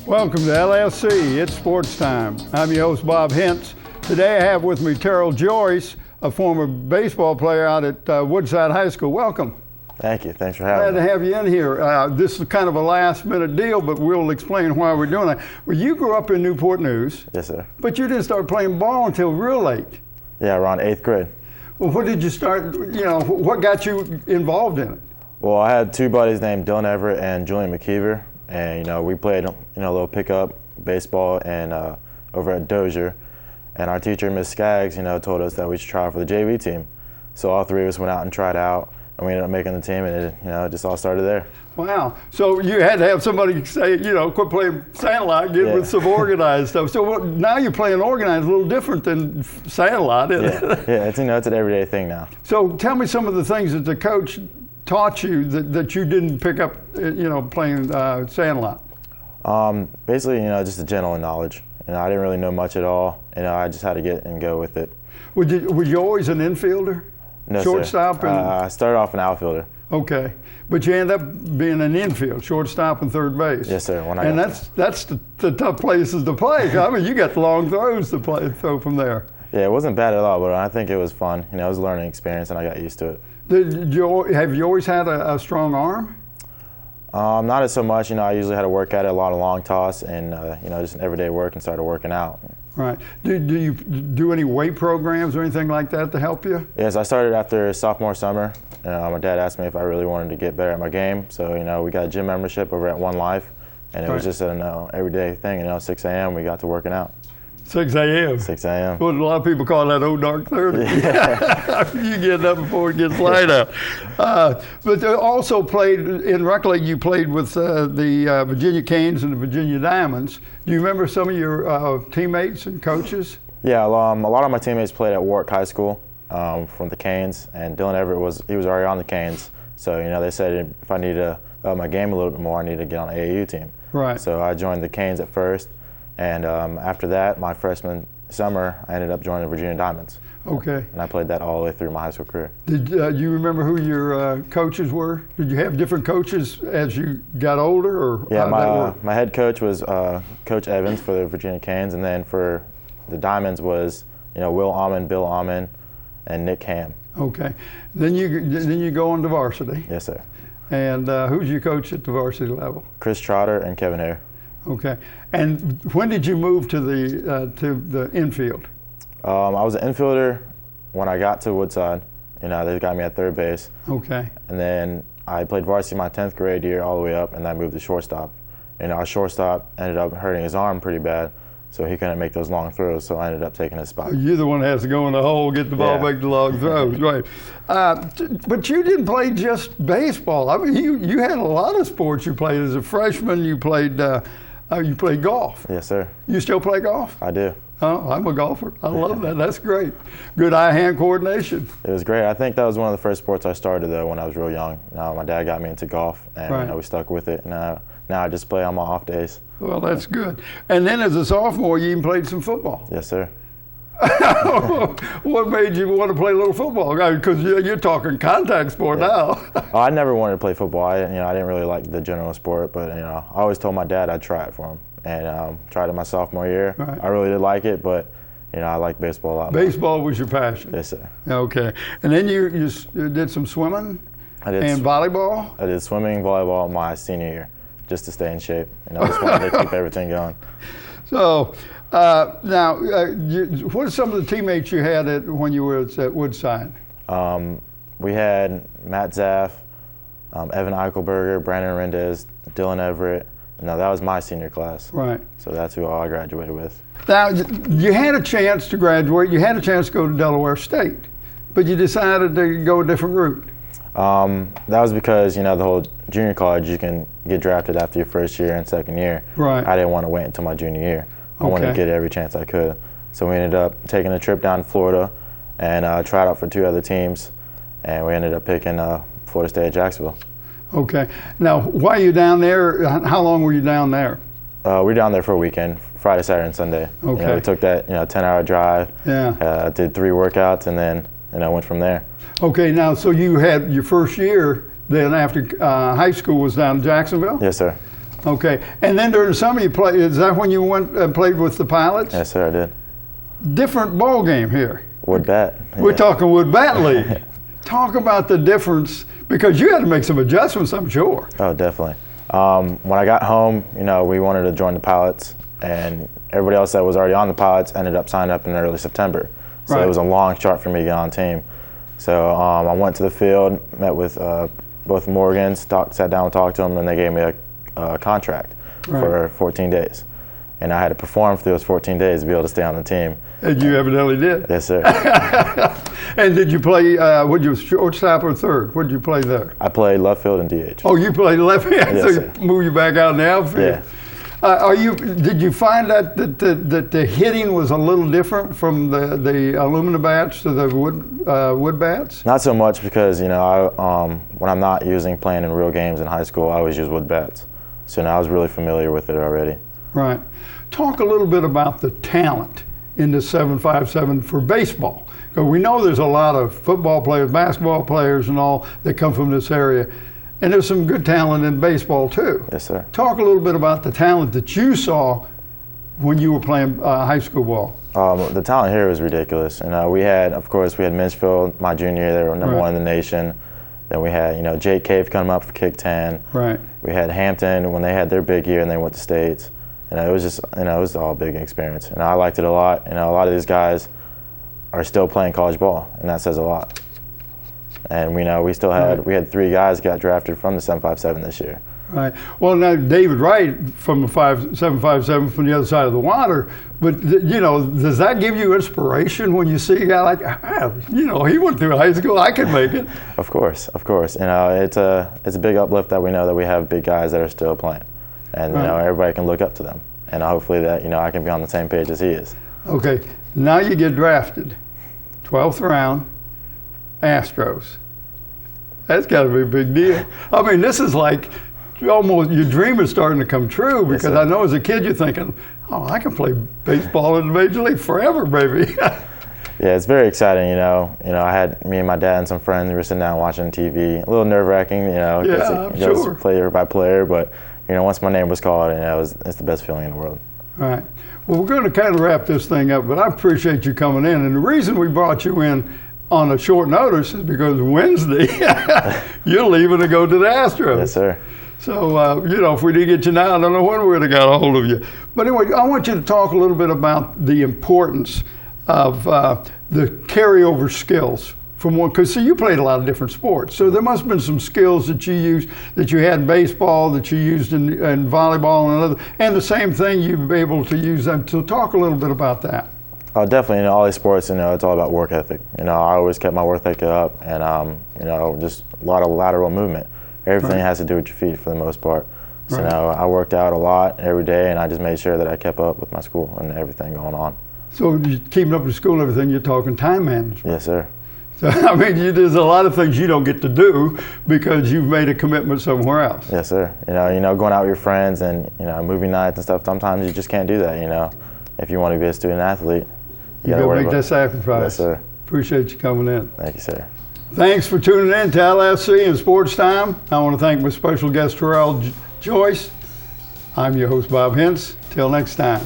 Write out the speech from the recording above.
Welcome to LSC, it's Sports Time. I'm your host, Bob Hintz. Today I have with me Terrell Joyce, a former baseball player out at Woodside High School. Welcome. Thank you. Thanks for having me. Glad to have you in here. This is kind of a last-minute deal, but we'll explain why we're doing it. Well, you grew up in Newport News. Yes, sir. But you didn't start playing ball until real late. Yeah, around 8th grade. Well, what did you start, what got you involved in it? Well, I had two buddies named Dylan Everett and Julian McKeever, and we played a little pickup baseball and over at Dozier, and our teacher, Miss Skaggs, told us that we should try out for the JV team. So all three of us went out and tried out, and we ended up making the team, and it just all started there. Wow. So you had to have somebody say, quit playing Sandlot, get with some organized stuff. So now you're playing organized, a little different than Sandlot, isn't it? Yeah, it's an everyday thing now. So tell me some of the things that the coach taught you that you didn't pick up, playing Sandlot. Basically, just the general knowledge. I didn't really know much at all. I just had to get and go with it. Were you always an infielder? No, shortstop? Sir. I started off an outfielder. Okay, but you ended up being an infield, shortstop and third base. Yes, sir. And that's the tough places to play. I mean, you got long throws to throw from there. Yeah, it wasn't bad at all, but I think it was fun. It was a learning experience, and I got used to it. Have you always had a strong arm? Not as so much. I usually had to work at it, a lot of long toss, and just an everyday work, and started working out. Right. Do you do any weight programs or anything like that to help you? Yes, I started after sophomore summer. My dad asked me if I really wanted to get better at my game, so we got a gym membership over at One Life, and it was just an everyday thing. 6 a.m. we got to working out. 6 a.m. 6 a.m. Well, a lot of people call that old dark 30. Yeah. You get up before it gets light out. But they also played in rec league. You played with the Virginia Canes and the Virginia Diamonds. Do you remember some of your teammates and coaches? Yeah, a lot of my teammates played at Warwick High School from the Canes, and Dylan Everett was already on the Canes. So they said if I needed to up my game a little bit more, I needed to get on an AAU team. Right. So I joined the Canes at first. And after that, my freshman summer, I ended up joining the Virginia Diamonds. Okay. And I played that all the way through my high school career. Did you remember who your coaches were? Did you have different coaches as you got older, or yeah, how did that work? My head coach was Coach Evans for the Virginia Canes, and then for the Diamonds was Will Almond, Bill Almond, and Nick Ham. Okay. Then you go on to varsity. Yes, sir. And who's your coach at the varsity level? Chris Trotter and Kevin Hare. Okay. And when did you move to the infield? I was an infielder when I got to Woodside. They got me at third base. Okay. And then I played varsity my 10th grade year all the way up, and then I moved to shortstop. Our shortstop ended up hurting his arm pretty bad, so he couldn't make those long throws, so I ended up taking his spot. You're the one that has to go in the hole, get the ball, make the long throws, right. But you didn't play just baseball. I mean, you had a lot of sports you played. As a freshman, you played golf. Yes, sir. You still play golf? I do. Oh, I'm a golfer. I love that. That's great. Good eye-hand coordination. It was great. I think that was one of the first sports I started, though, when I was real young. My dad got me into golf, and we stuck with it. And now I just play on my off days. Well, that's good. And then as a sophomore, you even played some football. Yes, sir. What made you want to play a little football? Because you're talking contact sport now. I never wanted to play football. I didn't really like the general sport, but I always told my dad I'd try it for him, and tried it my sophomore year. Right. I really did like it, but I like baseball a lot more. Baseball was your passion. Yes, sir. Okay, and then you did some swimming and volleyball. I did swimming, volleyball my senior year, just to stay in shape. I just wanted to keep everything going. So. Now, what are some of the teammates you had when you were at Woodside? We had Matt Zaff, Evan Eichelberger, Brandon Rendez, Dylan Everett. That was my senior class. Right. So that's who I graduated with. Now, you had a chance to graduate. You had a chance to go to Delaware State, but you decided to go a different route. That was because, the whole junior college, you can get drafted after your first year and second year. Right. I didn't want to wait until my junior year. I wanted to get every chance I could. So we ended up taking a trip down to Florida and tried out for 2 other teams. And we ended up picking Florida State at Jacksonville. Okay. Now, while you're down there, how long were you down there? We were down there for a weekend, Friday, Saturday, and Sunday. Okay. We took that 10-hour drive. Yeah. Did 3 workouts, and then went from there. Okay. Now, so you had your first year then after high school was down in Jacksonville? Yes, sir. Okay. And then during the summer you play. Is that when you went and played with the Pilots? Yes, sir, I did. Different ball game here. Wood bat. We're Yeah. talking wood bat league. Talk about the difference, because you had to make some adjustments, I'm sure. Oh, definitely. When I got home, we wanted to join the Pilots, and everybody else that was already on the Pilots ended up signing up in early September. So Right. it was a long shot for me to get on the team. So I went to the field, met with both Morgans, sat down and talked to them, and they gave me a contract for 14 days. And I had to perform for those 14 days to be able to stay on the team. And you evidently did. Yes, sir. And did you play, would you shortstop or third? What did you play there? I played left field and DH. Oh, you played left hand, Yes, so sir. you move you back out in the outfield. Yeah. Did you find that the hitting was a little different from the aluminum bats to the wood bats? Not so much, because when I'm not playing in real games in high school, I always use wood bats. So now I was really familiar with it already. Right. Talk a little bit about the talent in the 757 for baseball, because we know there's a lot of football players, basketball players, and all that come from this area, and there's some good talent in baseball too. Yes, sir. Talk a little bit about the talent that you saw when you were playing high school ball. The talent here was ridiculous. We had Minchfield, my junior year, they were number Right. one in the nation. Then we had, Jake Cave coming up for kick 10. Right. We had Hampton when they had their big year and they went to states. It was just, it was all a big experience. I liked it a lot. A lot of these guys are still playing college ball, and that says a lot. And we still had, we had 3 guys got drafted from the 757 this year. Right. Well, now David Wright from the 757 from the other side of the water, but does that give you inspiration when you see a guy like, he went through high school, I can make it? Of course. It's a big uplift that we know that we have big guys that are still playing, and Right. everybody can look up to them, and hopefully that I can be on the same page as he is. Okay, now you get drafted, 12th round, Astros. That's got to be a big deal. I mean, this is like almost your dream is starting to come true, because Yes, sir. I know as a kid you're thinking, oh, I can play baseball in the major league forever, baby. Yeah, it's very exciting. I had me and my dad and some friends. We were sitting down watching TV. A little nerve-wracking, Yeah, it I'm goes sure. player by player. But once my name was called, it's the best feeling in the world. All right. Well, we're going to kind of wrap this thing up, but I appreciate you coming in. And the reason we brought you in on a short notice is because Wednesday you're leaving to go to the Astros. Yes, sir. So, if we didn't get you now, I don't know when we would have got a hold of you. But anyway, I want you to talk a little bit about the importance of the carryover skills from one, because you played a lot of different sports. So there must have been some skills that you used, that you had in baseball, that you used in volleyball and other, and the same thing you've been able to use them. So talk a little bit about that. Oh, definitely. All these sports, it's all about work ethic. I always kept my work ethic up, and just a lot of lateral movement. Everything Right. has to do with your feet for the most part. So Right. I worked out a lot every day, and I just made sure that I kept up with my school and everything going on. So you keeping up with school and everything, you're talking time management. Yes, sir. So, I mean, there's a lot of things you don't get to do because you've made a commitment somewhere else. Yes, sir. Going out with your friends and movie nights and stuff. Sometimes you just can't do that. If you want to be a student athlete, You gotta got to worry make about- that sacrifice. Yes, sir. Appreciate you coming in. Thank you, sir. Thanks for tuning in to LFC and Sports Time. I want to thank my special guest, Terrell Joyce. I'm your host, Bob Hintz. Till next time.